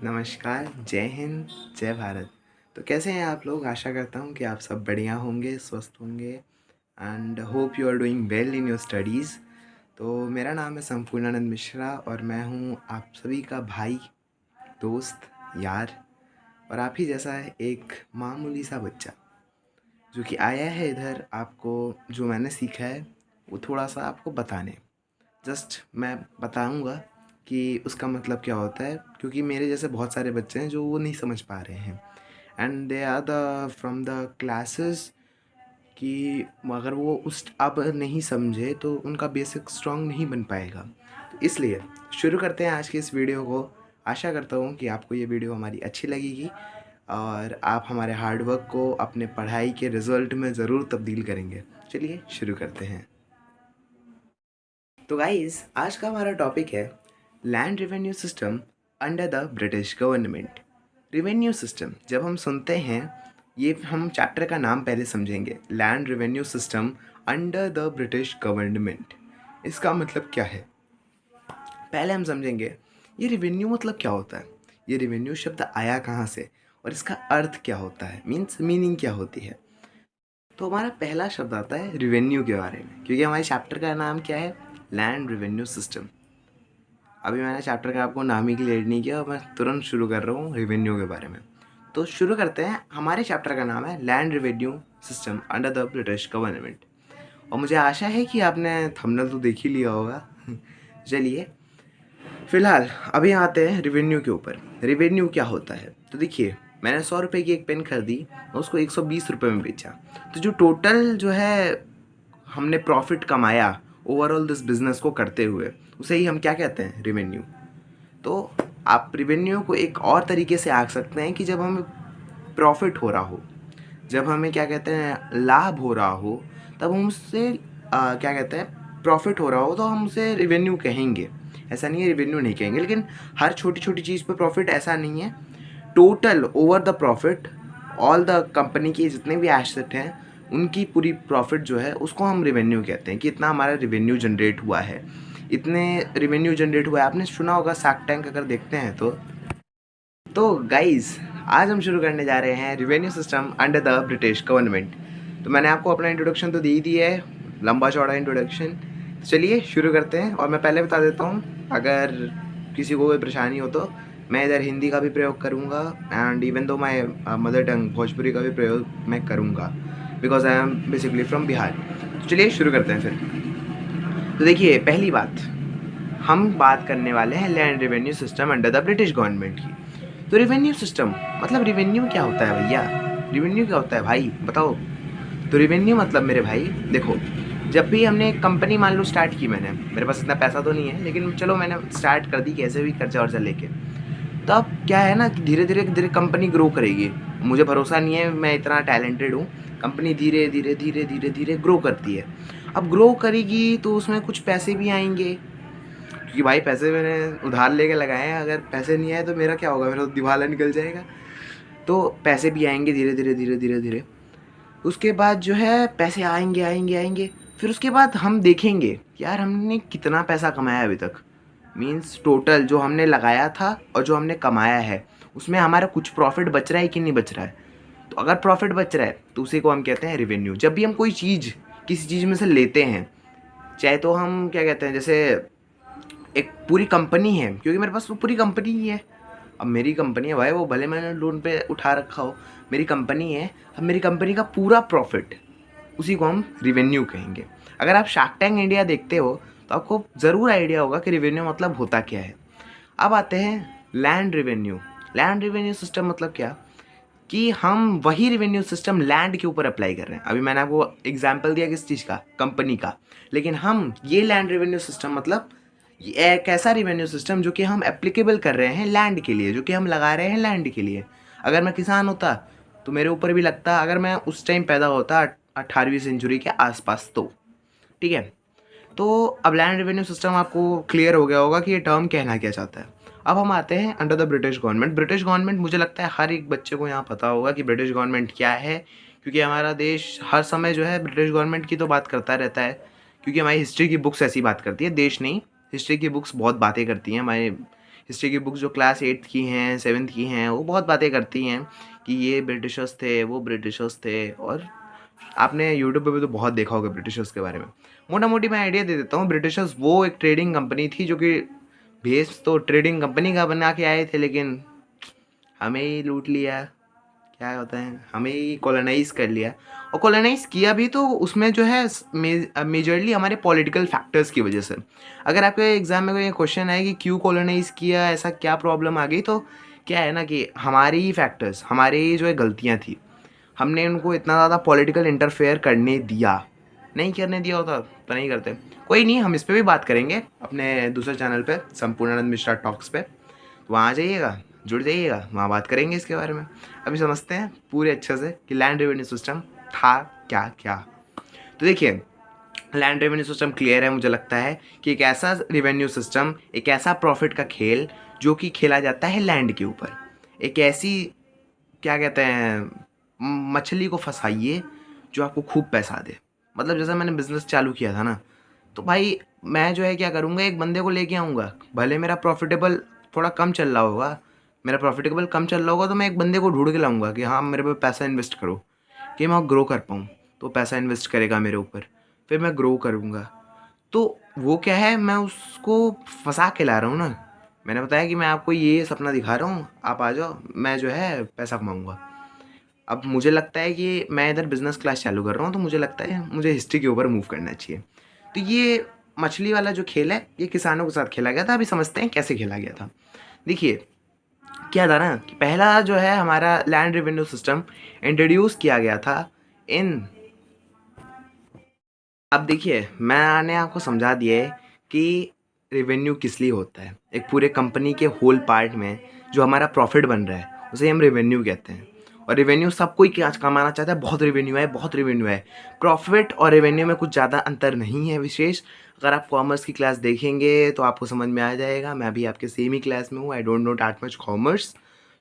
नमस्कार, जय हिंद, जय भारत। तो कैसे हैं आप लोग? आशा करता हूँ कि आप सब बढ़िया होंगे, स्वस्थ होंगे and hope you are doing well in your studies. तो मेरा नाम है संपूर्णानंद मिश्रा और मैं हूँ आप सभी का भाई, दोस्त, यार और आप ही जैसा एक मामूली सा बच्चा जो कि आया है इधर आपको जो मैंने सीखा है वो थोड़ा-सा आपको बताने। जस्ट मैं बताऊँगा कि उसका मतलब क्या होता है, क्योंकि मेरे जैसे बहुत सारे बच्चे हैं जो वो नहीं समझ पा रहे हैं and they are the from the classes कि अगर वो उस अब नहीं समझे तो उनका बेसिक स्ट्रॉन्ग नहीं बन पाएगा। तो इसलिए शुरू करते हैं आज की इस वीडियो को। आशा करता हूँ कि आपको ये वीडियो हमारी अच्छी लगेगी और आप हमारे हार्ड वर्क को अपने पढ़ाई के रिज़ल्ट में ज़रूर तब्दील करेंगे। चलिए शुरू करते हैं। तो गाइस, आज का हमारा टॉपिक है land revenue system under the British government. Revenue system जब हम सुनते हैं, ये हम चैप्टर का नाम पहले समझेंगे, land revenue system under the British government. इसका मतलब क्या है पहले हम समझेंगे। ये रेवेन्यू मतलब क्या होता है, ये रेवेन्यू शब्द आया कहाँ से और इसका अर्थ क्या होता है, मीन्स मीनिंग क्या होती है। तो हमारा पहला शब्द आता है रेवेन्यू के बारे में, क्योंकि हमारे चैप्टर का नाम क्या है, लैंड रेवेन्यू सिस्टम। अभी मैंने चैप्टर का आपको नाम ही क्लियर नहीं किया और मैं तुरंत शुरू कर रहा हूँ रेवेन्यू के बारे में। तो शुरू करते हैं। हमारे चैप्टर का नाम है land revenue system under the British government और मुझे आशा है कि आपने थंबनेल तो देख ही लिया होगा। चलिए फिलहाल अभी आते हैं रेवेन्यू के ऊपर। रेवेन्यू क्या होता है, तो देखिए, मैंने 100 रुपये की एक पेन खरीदी और उसको 120 रुपये में बेचा। तो जो टोटल जो है हमने प्रॉफिट कमाया ओवरऑल दिस बिजनेस को करते हुए, उसे ही हम क्या कहते हैं, रेवेन्यू। तो आप रेवेन्यू को एक और तरीके से आंक सकते हैं कि जब हमें प्रॉफिट हो रहा हो, जब हमें क्या कहते हैं लाभ हो रहा हो, तब हम उससे क्या कहते हैं प्रॉफिट हो रहा हो तो हम उसे रेवेन्यू कहेंगे। ऐसा नहीं है रेवेन्यू नहीं कहेंगे, लेकिन हर छोटी छोटी चीज़ पे प्रॉफिट ऐसा नहीं है। Total over the profit all the company के जितने भी एसेट हैं उनकी पूरी प्रॉफिट जो है उसको हम रेवेन्यू कहते हैं कि इतना हमारा रेवेन्यू जनरेट हुआ है, इतने रेवेन्यू जनरेट हुआ है। आपने सुना होगा शार्क टैंक अगर देखते हैं तो गाइस, आज हम शुरू करने जा रहे हैं revenue system under the British government. तो मैंने आपको अपना इंट्रोडक्शन तो दे ही दिया है, लंबा चौड़ा इंट्रोडक्शन। चलिए शुरू करते हैं। और मैं पहले बता देता हूँ, अगर किसी को कोई परेशानी हो तो मैं इधर हिंदी का भी प्रयोग करूँगा and even though my mother tongue Bhojpuri का भी प्रयोग मैं करूँगा, because I am basically from Bihar. तो चलिए शुरू करते हैं फिर। तो देखिए, पहली बात, हम बात करने वाले हैं land revenue system under the British government की। तो रेवेन्यू सिस्टम मतलब रेवेन्यू क्या होता है भैया, रेवेन्यू क्या होता है भाई बताओ। तो रेवेन्यू मतलब मेरे भाई देखो, जब भी हमने एक कंपनी मान लो स्टार्ट की, मैंने, मेरे पास इतना पैसा तो नहीं है लेकिन चलो मैंने स्टार्ट कर दी कैसे भी कर्जा वर्जा लेके। तो अब क्या है ना कि धीरे धीरे धीरे कंपनी ग्रो करेगी। मुझे भरोसा नहीं है मैं इतना टैलेंटेड हूँ। कंपनी धीरे धीरे धीरे धीरे धीरे ग्रो करती है। अब ग्रो करेगी तो उसमें कुछ पैसे भी आएंगे, क्योंकि भाई पैसे मैंने उधार लेके लगाए हैं, अगर पैसे नहीं आए तो मेरा क्या होगा, मेरा तो दिवाला निकल जाएगा। तो पैसे भी आएंगे धीरे धीरे धीरे धीरे धीरे। उसके बाद जो है पैसे आएंगे आएंगे आएंगे, फिर उसके बाद हम देखेंगे कि यार हमने कितना पैसा कमाया अभी तक, मीन्स टोटल जो हमने लगाया था और जो हमने कमाया है उसमें हमारा कुछ प्रॉफिट बच रहा है कि नहीं बच रहा है। तो अगर प्रॉफिट बच रहा है तो उसी को हम कहते हैं रेवेन्यू। जब भी हम कोई चीज़ किसी चीज़ में से लेते हैं, चाहे तो हम क्या कहते हैं, जैसे एक पूरी कंपनी है, क्योंकि मेरे पास वो पूरी कंपनी ही है। अब मेरी कंपनी है भाई, वो भले मैंने लोन पे उठा रखा हो, मेरी कंपनी है। अब मेरी कंपनी का पूरा प्रॉफिट, उसी को हम रिवेन्यू कहेंगे। अगर आप शार्क टैंक इंडिया देखते हो तो आपको ज़रूर आइडिया होगा कि रिवेन्यू मतलब होता क्या है। अब आते हैं land revenue. Land revenue system मतलब क्या, कि हम वही रेवेन्यू सिस्टम लैंड के ऊपर अप्लाई कर रहे हैं। अभी मैंने आपको एग्जांपल दिया किस चीज़ का, कंपनी का, लेकिन हम ये लैंड रेवेन्यू सिस्टम मतलब ये एक ऐसा रेवेन्यू सिस्टम जो कि हम एप्लीकेबल कर रहे हैं लैंड के लिए, जो कि हम लगा रहे हैं लैंड के लिए। अगर मैं किसान होता तो मेरे ऊपर भी लगता, अगर मैं उस टाइम पैदा होता 18वीं सेंचुरी के आसपास तो, ठीक है। तो अब लैंड रेवेन्यू सिस्टम आपको क्लियर हो गया होगा कि ये टर्म कहना क्या चाहता है। अब हम आते हैं under the British government. British government, मुझे लगता है हर एक बच्चे को यहाँ पता होगा कि ब्रिटिश गवर्नमेंट क्या है, क्योंकि हमारा देश हर समय जो है ब्रिटिश गवर्नमेंट की तो बात करता रहता है, क्योंकि हमारी हिस्ट्री की बुक्स ऐसी बात करती है, देश नहीं, हिस्ट्री की बुक्स बहुत बातें करती हैं हमारे हिस्ट्री की बुक्स जो क्लास 8th की हैं 7th की हैं वो बहुत बातें करती हैं कि ये ब्रिटिशर्स थे, वो ब्रिटिशर्स थे। और आपने यूट्यूब पे भी तो बहुत देखा होगा ब्रिटिशर्स के बारे में। मोटा मोटी मैं आइडिया दे देता हूँ। ब्रिटिशर्स वो एक ट्रेडिंग कंपनी थी जो कि बेस तो ट्रेडिंग कंपनी का बना के आए थे, लेकिन हमें ही लूट लिया। क्या होता है, हमें ही कॉलोनाइज़ कर लिया। और कॉलोनाइज़ किया भी तो उसमें जो है मेजरली हमारे पॉलिटिकल फैक्टर्स की वजह से। अगर आपके एग्ज़ाम में कोई क्वेश्चन आए कि क्यों कॉलोनाइज़ किया, ऐसा क्या प्रॉब्लम आ गई, तो क्या है ना कि हमारी ही फैक्टर्स, हमारी ही जो है गलतियाँ थी। हमने उनको इतना ज़्यादा पॉलिटिकल इंटरफेयर करने दिया। नहीं करने दिया होता तो नहीं करते। कोई नहीं, हम इस पे भी बात करेंगे अपने दूसरे चैनल पे, संपूर्णानंद मिश्रा टॉक्स पे। तो वहाँ आ जाइएगा, जुड़ जाइएगा, वहाँ बात करेंगे इसके बारे में। अभी समझते हैं पूरे अच्छे से कि लैंड रेवेन्यू सिस्टम था क्या क्या। तो देखिए, लैंड रेवेन्यू सिस्टम क्लियर है मुझे लगता है कि एक ऐसा रेवेन्यू सिस्टम, एक ऐसा प्रॉफिट का खेल जो कि खेला जाता है लैंड के ऊपर। एक ऐसी, क्या कहते हैं, मछली को फंसाइए जो आपको खूब पैसा दे। मतलब जैसे मैंने बिज़नेस चालू किया था ना, तो भाई मैं जो है क्या करूँगा, एक बंदे को लेके आऊँगा, भले मेरा प्रॉफिटेबल थोड़ा कम चल रहा होगा, मेरा प्रॉफिटेबल कम चल रहा होगा, तो मैं एक बंदे को ढूंढ के लाऊंगा कि हाँ मेरे पे पैसा इन्वेस्ट करो कि मैं ग्रो कर पाऊँ। तो पैसा इन्वेस्ट करेगा मेरे ऊपर, फिर मैं ग्रो करूँगा। तो वो क्या है, मैं उसको फंसा के ला रहा हूँ ना। मैंने बताया कि मैं आपको ये सपना दिखा रहा हूँ, आप आ जाओ, मैं जो है पैसा कमाऊँगा। अब मुझे लगता है कि मैं इधर बिज़नेस क्लास चालू कर रहा हूँ, तो मुझे लगता है मुझे हिस्ट्री के ऊपर मूव करना चाहिए। तो ये मछली वाला जो खेल है, ये किसानों के साथ खेला गया था। अभी समझते हैं कैसे खेला गया था। देखिए, क्या था ना कि पहला जो है हमारा लैंड रेवेन्यू सिस्टम इंट्रोड्यूस किया गया था इन, अब देखिए मैंने आपको समझा दिया है कि रेवेन्यू किस लिए होता है। एक पूरे कंपनी के होल पार्ट में जो हमारा प्रॉफिट बन रहा है उसे हम रेवेन्यू कहते हैं। और रेवेन्यू सब कोई क्या कमाना चाहता है, बहुत रेवेन्यू है, बहुत रेवेन्यू है। प्रॉफिट और रेवेन्यू में कुछ ज़्यादा अंतर नहीं है विशेष। अगर आप कॉमर्स की क्लास देखेंगे तो आपको समझ में आ जाएगा। मैं भी आपके सेम ही क्लास में हूँ, I don't know that much commerce.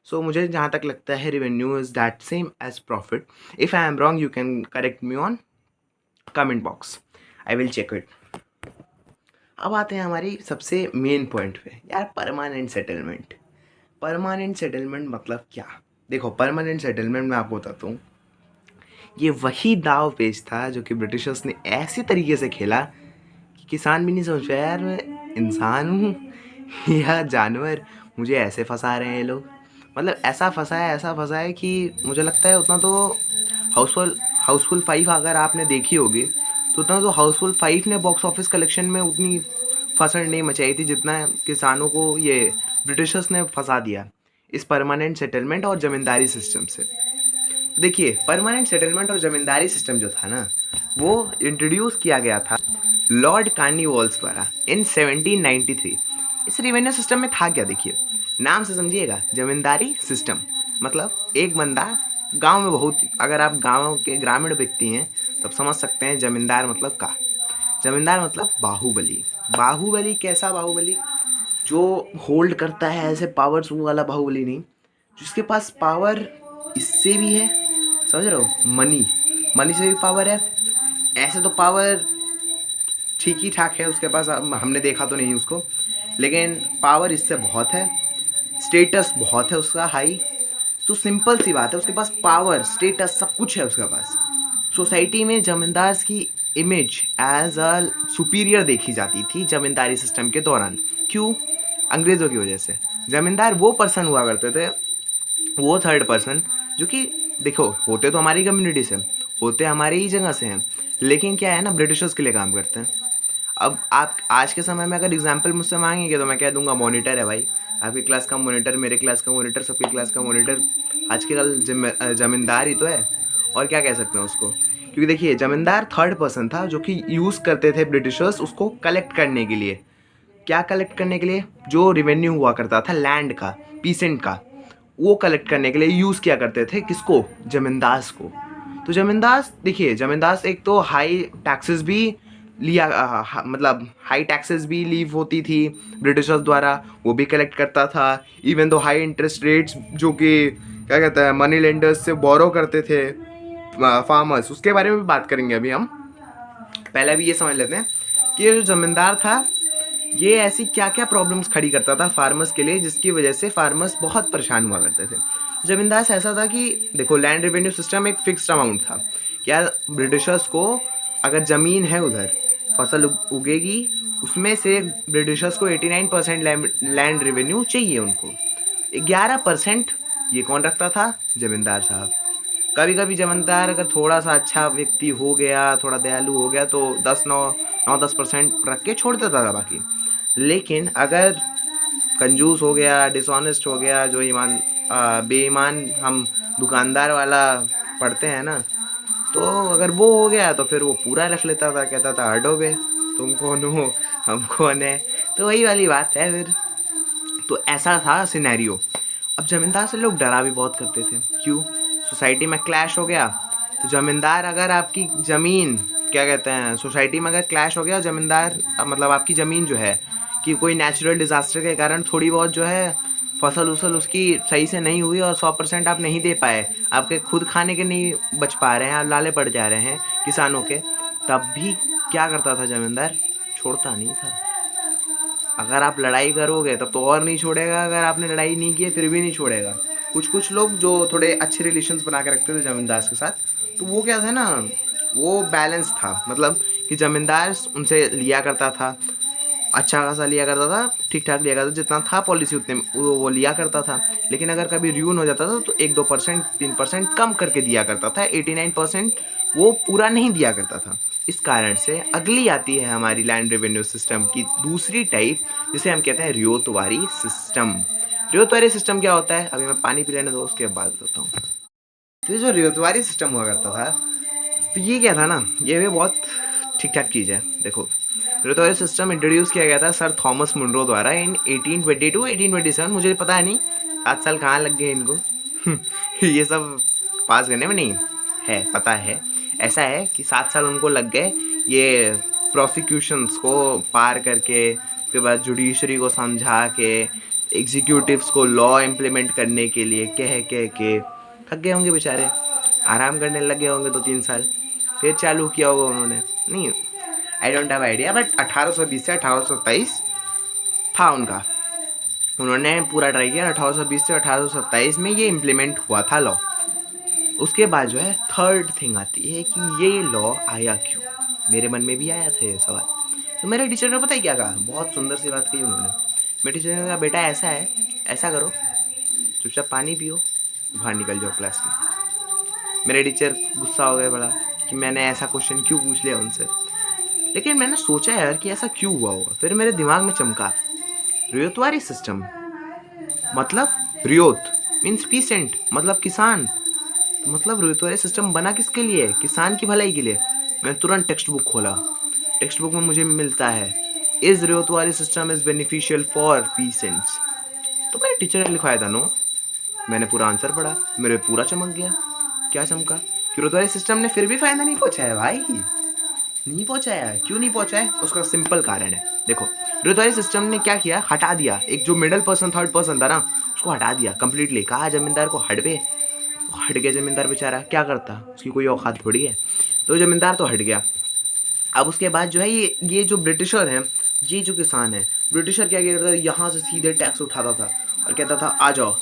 So मुझे जहाँ तक लगता है revenue is that same as profit. If I am wrong you can correct me on comment box, I will check it. अब आते हैं हमारी सबसे मेन पॉइंट पे यार, परमानेंट सेटलमेंट। परमानेंट सेटलमेंट मतलब क्या? देखो, परमानेंट सेटलमेंट मैं आपको बताता हूँ, ये वही दाव पेच था जो कि ब्रिटिशर्स ने ऐसे तरीके से खेला कि किसान भी नहीं समझ पाया यार मैं इंसान हूँ या जानवर, मुझे ऐसे फंसा रहे हैं ये लोग। मतलब ऐसा फंसा है कि मुझे लगता है उतना तो हाउसफुल हाउसफुल 5 अगर आपने देखी होगी तो उतना तो हाउसफुल 5 ने बॉक्स ऑफिस कलेक्शन में उतनी फसड़ नहीं मचाई थी जितना किसानों को ये ब्रिटिशर्स ने फंसा दिया इस परमानेंट सेटलमेंट और ज़मींदारी सिस्टम से। देखिए, परमानेंट सेटलमेंट और ज़मींदारी सिस्टम जो था ना, वो इंट्रोड्यूस किया गया था लॉर्ड कार्निवॉल्स द्वारा इन 1793। इस रेवेन्यू सिस्टम में था क्या, देखिए नाम से समझिएगा, ज़मींदारी सिस्टम। मतलब एक बंदा गांव में, बहुत, अगर आप गांव के ग्रामीण व्यक्ति हैं तब समझ सकते हैं ज़मींदार मतलब का। ज़मींदार मतलब बाहुबली। बाहुबली कैसा बाहुबली? जो होल्ड करता है ऐसे पावर्स, वो वाला बाहुबली नहीं, जिसके पास पावर इससे भी है, समझ रहे हो, मनी, मनी से भी पावर है। ऐसे तो पावर ठीक ही ठाक है उसके पास, हमने देखा तो नहीं उसको, लेकिन पावर इससे बहुत है। स्टेटस बहुत है उसका हाई। तो सिंपल सी बात है, उसके पास पावर, स्टेटस, सब कुछ है उसके पास। सोसाइटी में जमींदार की इमेज एज अ सुपीरियर देखी जाती थी जमींदारी सिस्टम के दौरान। क्यों? अंग्रेज़ों की वजह से। जमींदार वो पर्सन हुआ करते थे, वो थर्ड पर्सन, जो कि देखो होते तो हमारी कम्युनिटी से, होते हमारी ही जगह से हैं, लेकिन क्या है ना, ब्रिटिशर्स के लिए काम करते हैं। अब आप आज के समय में अगर एग्जांपल मुझसे मांगेंगे तो मैं कह दूंगा मॉनिटर है भाई, आपकी क्लास का मॉनिटर, मेरे क्लास का मॉनिटर, सबकी क्लास का मॉनिटर आज के कल जमींदार ही तो है। और क्या कह सकते हैं उसको, क्योंकि देखिए जमींदार थर्ड पर्सन था जो कि यूज़ करते थे ब्रिटिशर्स उसको कलेक्ट करने के लिए। क्या कलेक्ट करने के लिए? जो रिवेन्यू हुआ करता था लैंड का, पीसेंट का, वो कलेक्ट करने के लिए यूज़ किया करते थे किसको? जमींदास को। तो जमींदास, देखिए जमींदास एक तो हाई टैक्सेस भी लिया, मतलब हाई टैक्सेस भी लीव होती थी ब्रिटिशर्स द्वारा, वो भी कलेक्ट करता था। Even though high interest rates जो कि क्या कहते हैं, मनी लेंडर्स से बोरो करते थे फार्मर्स, उसके बारे में भी बात करेंगे अभी हम। पहले भी ये समझ लेते हैं कि ये जो जमींदार था ये ऐसी क्या क्या प्रॉब्लम्स खड़ी करता था फार्मर्स के लिए, जिसकी वजह से फार्मर्स बहुत परेशान हुआ करते थे। ज़मींदार से ऐसा था कि देखो, लैंड रेवेन्यू सिस्टम एक फिक्स्ड अमाउंट था। क्या ब्रिटिशर्स को अगर ज़मीन है उधर, फसल उगेगी, उसमें से ब्रिटिशर्स को 89% लैंड रेवेन्यू चाहिए उनको। 11% ये कौन रखता था? ज़मींदार साहब। कभी कभी ज़मींदार अगर थोड़ा सा अच्छा व्यक्ति हो गया, थोड़ा दयालु हो गया, तो 10% रख के छोड़ देता था बाकी। लेकिन अगर कंजूस हो गया, डिसऑनेस्ट हो गया, जो बेईमान हम दुकानदार वाला पढ़ते हैं ना, तो अगर वो हो गया तो फिर वो पूरा रख लेता था, कहता था हटो बे, तुम कौन हो, हम कौन है। तो वही वाली बात है फिर। तो ऐसा था सिनेरियो। अब ज़मींदार से लोग डरा भी बहुत करते थे। क्यों? सोसाइटी में क्लैश हो गया तो ज़मींदार अगर आपकी ज़मीन, क्या कहते हैं, सोसाइटी में अगर क्लैश हो गया, ज़मींदार मतलब आपकी ज़मीन जो है कि कोई नेचुरल डिज़ास्टर के कारण थोड़ी बहुत जो है फसल उसल उसकी सही से नहीं हुई और 100% आप नहीं दे पाए, आपके खुद खाने के नहीं बच पा रहे हैं, आप लाले पड़ जा रहे हैं किसानों के, तब भी क्या करता था ज़मींदार? छोड़ता नहीं था। अगर आप लड़ाई करोगे तब तो और नहीं छोड़ेगा, अगर आपने लड़ाई नहीं की फिर भी नहीं छोड़ेगा। कुछ लोग जो थोड़े अच्छे रिलेशंस बना के रखते थे ज़मींदार के साथ, तो वो क्या था ना, वो बैलेंस था। मतलब कि ज़मींदार उनसे लिया करता था, अच्छा खासा लिया करता था, ठीक ठाक लिया करता था, जितना था पॉलिसी उतने वो लिया करता था। लेकिन अगर कभी रियून हो जाता था तो 1-2%, 3% कम करके दिया करता था। 89% वो पूरा नहीं दिया करता था। इस कारण से अगली आती है हमारी लैंड रेवेन्यू सिस्टम की दूसरी टाइप, जिसे हम कहते हैं रियोतवारी सिस्टम। रियोतवारी सिस्टम क्या होता है? अभी मैं पानी पी लेने दो, उसके बाद बताता हूँ। तो ये जो रियोतवारी सिस्टम हुआ करता था, तो ये क्या था ना, ये भी बहुत ठीक ठाक चीज़ है। देखो, रियोतवारी सिस्टम इंट्रोड्यूस किया गया था सर थॉमस मुनरो द्वारा इन 1822 1827। मुझे पता नहीं 7 साल कहाँ लग गए इनको ये सब पास करने में। नहीं है, पता है। ऐसा है कि 7 साल उनको लग गए ये प्रोसिक्यूशंस को पार करके, उसके बाद जुडिशरी को समझा के, एग्जीक्यूटिव्स को लॉ इम्प्लीमेंट करने के लिए कह के थक गए होंगे बेचारे, आराम करने लग गए होंगे 2-3 साल। फिर चालू किया होगा उन्होंने, नहीं I don't have idea, but 1820 से 1827 था उनका। उन्होंने पूरा ट्राई किया। 1820 से 1827 में ये इम्प्लीमेंट हुआ था लॉ। उसके बाद जो है थर्ड थिंग आती है कि ये लॉ आया क्यों। मेरे मन में भी आया था ये सवाल। तो मेरे टीचर ने पता है क्या कहा? बहुत सुंदर सी बात कही उन्होंने। मेरे टीचर ने कहा, बेटा ऐसा है, ऐसा करो, चुपचाप पानी पियो, बाहर निकल जाओ क्लास की। मेरे टीचर गुस्सा हो गए बड़ा कि मैंने ऐसा क्वेश्चन क्यों पूछ लिया उनसे। लेकिन मैंने सोचा यार कि ऐसा क्यों हुआ होगा। फिर मेरे दिमाग में चमका, रियोतवारी सिस्टम मतलब रियोत मीन्स पीसेंट, मतलब किसान। तो मतलब रियोतवारी सिस्टम बना किसके लिए? किसान की भलाई के लिए। मैं तुरंत टेक्स्ट बुक खोला। टेक्स्ट बुक में मुझे मिलता है, is Ryotwari system is beneficial for peasants. तो मेरे टीचर ने लिखवाया था नो। मैंने पूरा आंसर पढ़ा, मेरे पूरा चमक गया। क्या चमका? कि रियोतवारी सिस्टम ने फिर भी फायदा नहीं पहुंचाया भाई, नहीं पहुंचाया। क्यों नहीं पहुंचाया? उसका सिंपल कारण है। देखो, रियोतवारी सिस्टम ने क्या किया? हटा दिया। एक जो मिडिल पर्सन, थर्ड पर्सन था ना, उसको हटा दिया कंप्लीटली। कहा जमींदार को हट बे, हट गया जमींदार बेचारा, क्या करता, उसकी कोई औकात थोड़ी है। तो जमींदार तो हट गया। अब उसके बाद जो है ये जो ब्रिटिशर हैं, ये जो किसान है, ब्रिटिशर क्या करता था? यहाँ से सीधे टैक्स उठाता था और कहता था आ जाओ,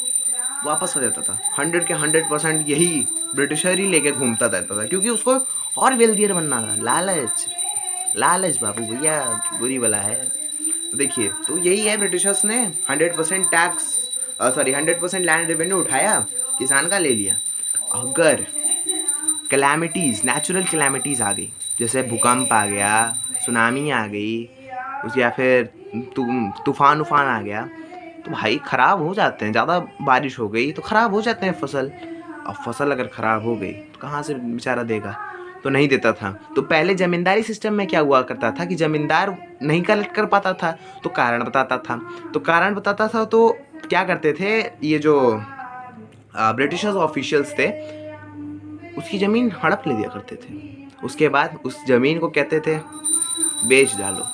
वापस आ जाता था। 100 के 100% यही ब्रिटिशर ही लेके घूमता रहता था, क्योंकि उसको और वेल्दियर बनना था। लालच, लालच बाबू भैया बुरी बला है। तो देखिए, तो यही है, ब्रिटिशर्स ने 100% टैक्स, 100% लैंड रेवेन्यू उठाया, किसान का ले लिया। अगर कैलामिटीज़, नेचुरल कैलामिटीज़ आ गई, जैसे भूकंप आ गया, सुनामी आ गई, उस या फिर तूफान उफान आ गया, तो भाई ख़राब हो जाते हैं। ज़्यादा बारिश हो गई तो ख़राब हो जाते हैं फसल। अब फसल अगर ख़राब हो गई तो कहाँ से बेचारा देगा? तो नहीं देता था। तो पहले ज़मींदारी सिस्टम में क्या हुआ करता था कि ज़मींदार नहीं कलेक्ट कर पाता था, तो कारण बताता था। तो कारण बताता था तो क्या करते थे, ये जो ब्रिटिशर्स ऑफिशियल्स थे, उसकी ज़मीन हड़प ले दिया करते थे। उसके बाद उस ज़मीन को कहते थे बेच डालो।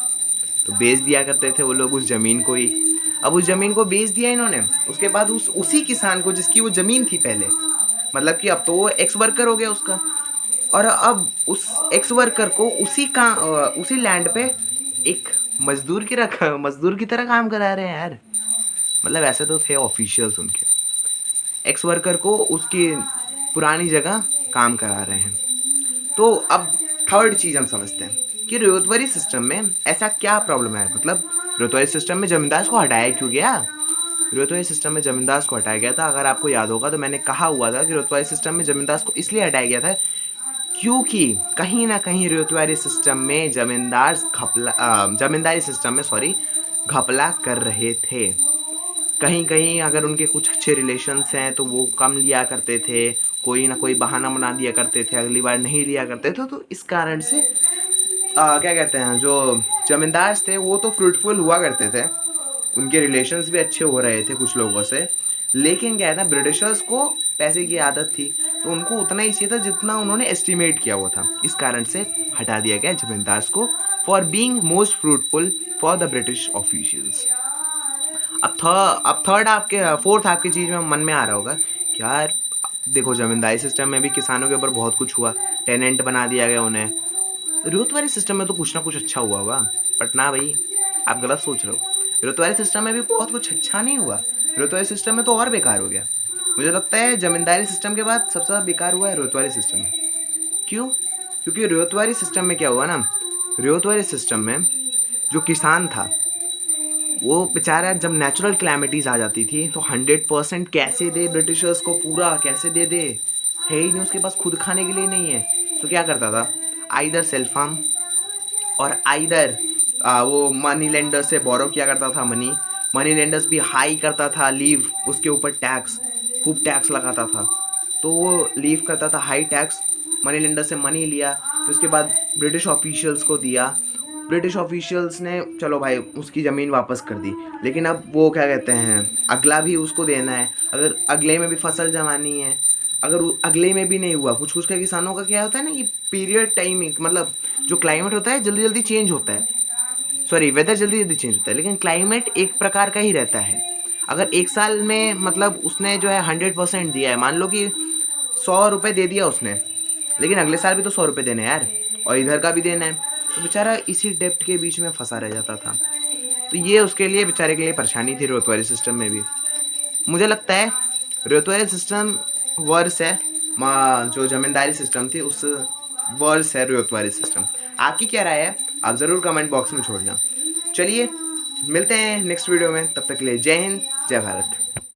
तो बेच दिया करते थे वो लोग उस ज़मीन को ही। अब उस ज़मीन को बेच दिया इन्होंने, उसके बाद उसी किसान को जिसकी वो ज़मीन थी पहले, मतलब कि अब तो वो एक्स वर्कर हो गया उसका, और अब उस एक्स वर्कर को उसी लैंड पे एक मजदूर की तरह काम करा रहे हैं यार। मतलब ऐसे तो थे ऑफिशियल्स उनके, एक्स वर्कर को उसकी पुरानी जगह काम करा रहे हैं। तो अब थर्ड चीज़ हम समझते हैं कि रोजगारी सिस्टम में ऐसा क्या प्रॉब्लम है, मतलब रोजगारी सिस्टम में जमींदार को हटाया क्यों गया। रोजगारी सिस्टम में जमींदार को हटाया गया था, अगर आपको याद होगा तो मैंने कहा हुआ था कि रोजगारी सिस्टम में जमींदार को इसलिए हटाया गया था क्योंकि कहीं ना कहीं रोजगारी सिस्टम में जमींदारी सिस्टम में घपला कर रहे थे। कहीं कहीं अगर उनके कुछ अच्छे रिलेशंस हैं तो वो कम लिया करते थे, कोई ना कोई बहाना बना दिया करते थे, अगली बार नहीं लिया करते थे। तो इस कारण से क्या कहते हैं, जो जमींदार थे वो तो फ्रूटफुल हुआ करते थे, उनके रिलेशंस भी अच्छे हो रहे थे कुछ लोगों से। लेकिन क्या है ना, ब्रिटिशर्स को पैसे की आदत थी, तो उनको उतना ही चाहिए था जितना उन्होंने एस्टिमेट किया हुआ था। इस कारण से हटा दिया गया जमींदार को for being most fruitful for the British officials. अब फोर्थ आपकी चीज़ में मन में आ रहा होगा कि यार देखो, जमींदारी सिस्टम में भी किसानों के ऊपर बहुत कुछ हुआ, टेनेंट बना दिया गया उन्हें। रुतवारी सिस्टम में तो कुछ ना कुछ अच्छा हुआ होगा, बट ना भाई, आप गलत सोच रहे हो। रुतवारी सिस्टम में भी बहुत कुछ अच्छा नहीं हुआ, रुतवारी सिस्टम में तो और बेकार हो गया। मुझे लगता है जमींदारी सिस्टम के बाद सबसे ज़्यादा बेकार हुआ है रुतवारी सिस्टम में। क्यों? क्योंकि रुतवारी सिस्टम में क्या हुआ ना, रुतवारी सिस्टम में जो किसान था वो बेचारा, जब नेचुरल क्लैमिटीज़ आ जाती थी तो 100% कैसे दे ब्रिटिशर्स को, पूरा कैसे दे है ही नहीं उसके पास, खुद खाने के लिए नहीं है। तो क्या करता था, आइदर सेल्फ फार्म और आइदर वो मनी लेंडर से बोरो किया करता था मनी लेंडर्स भी हाई करता था लीव, उसके ऊपर टैक्स, खूब टैक्स लगाता था। तो वो लीव करता था हाई टैक्स, मनी लेंडर से मनी लिया, फिर उसके बाद ब्रिटिश ऑफिशियल्स को दिया। ब्रिटिश ऑफिशियल्स ने चलो भाई उसकी ज़मीन वापस कर दी, लेकिन अब वो क्या कहते हैं, अगला भी उसको देना है, अगर अगले में भी फसल जमानी है, अगर अगले में भी नहीं हुआ, कुछ कुछ का किसानों का क्या होता है ना कि पीरियड टाइमिंग, मतलब जो क्लाइमेट होता है जल्दी जल्दी चेंज होता है, वेदर जल्दी जल्दी चेंज होता है, लेकिन क्लाइमेट एक प्रकार का ही रहता है। अगर एक साल में मतलब उसने जो है 100% दिया है, मान लो कि 100 रुपये दे दिया उसने, लेकिन अगले साल भी तो 100 रुपये देने यार, और इधर का भी देना है, तो बेचारा इसी डेप्ट के बीच में फंसा रह जाता था। तो ये उसके लिए, बेचारे के लिए परेशानी थी रोतवारी सिस्टम में भी। मुझे लगता है रोतवारी सिस्टम वर्स है, जो जमींदारी सिस्टम थी उस वर्स है रोतवारी सिस्टम। आपकी क्या राय है, आप ज़रूर कमेंट बॉक्स में छोड़ना। चलिए मिलते हैं नेक्स्ट वीडियो में, तब तक के लिए जय हिंद, जय भारत।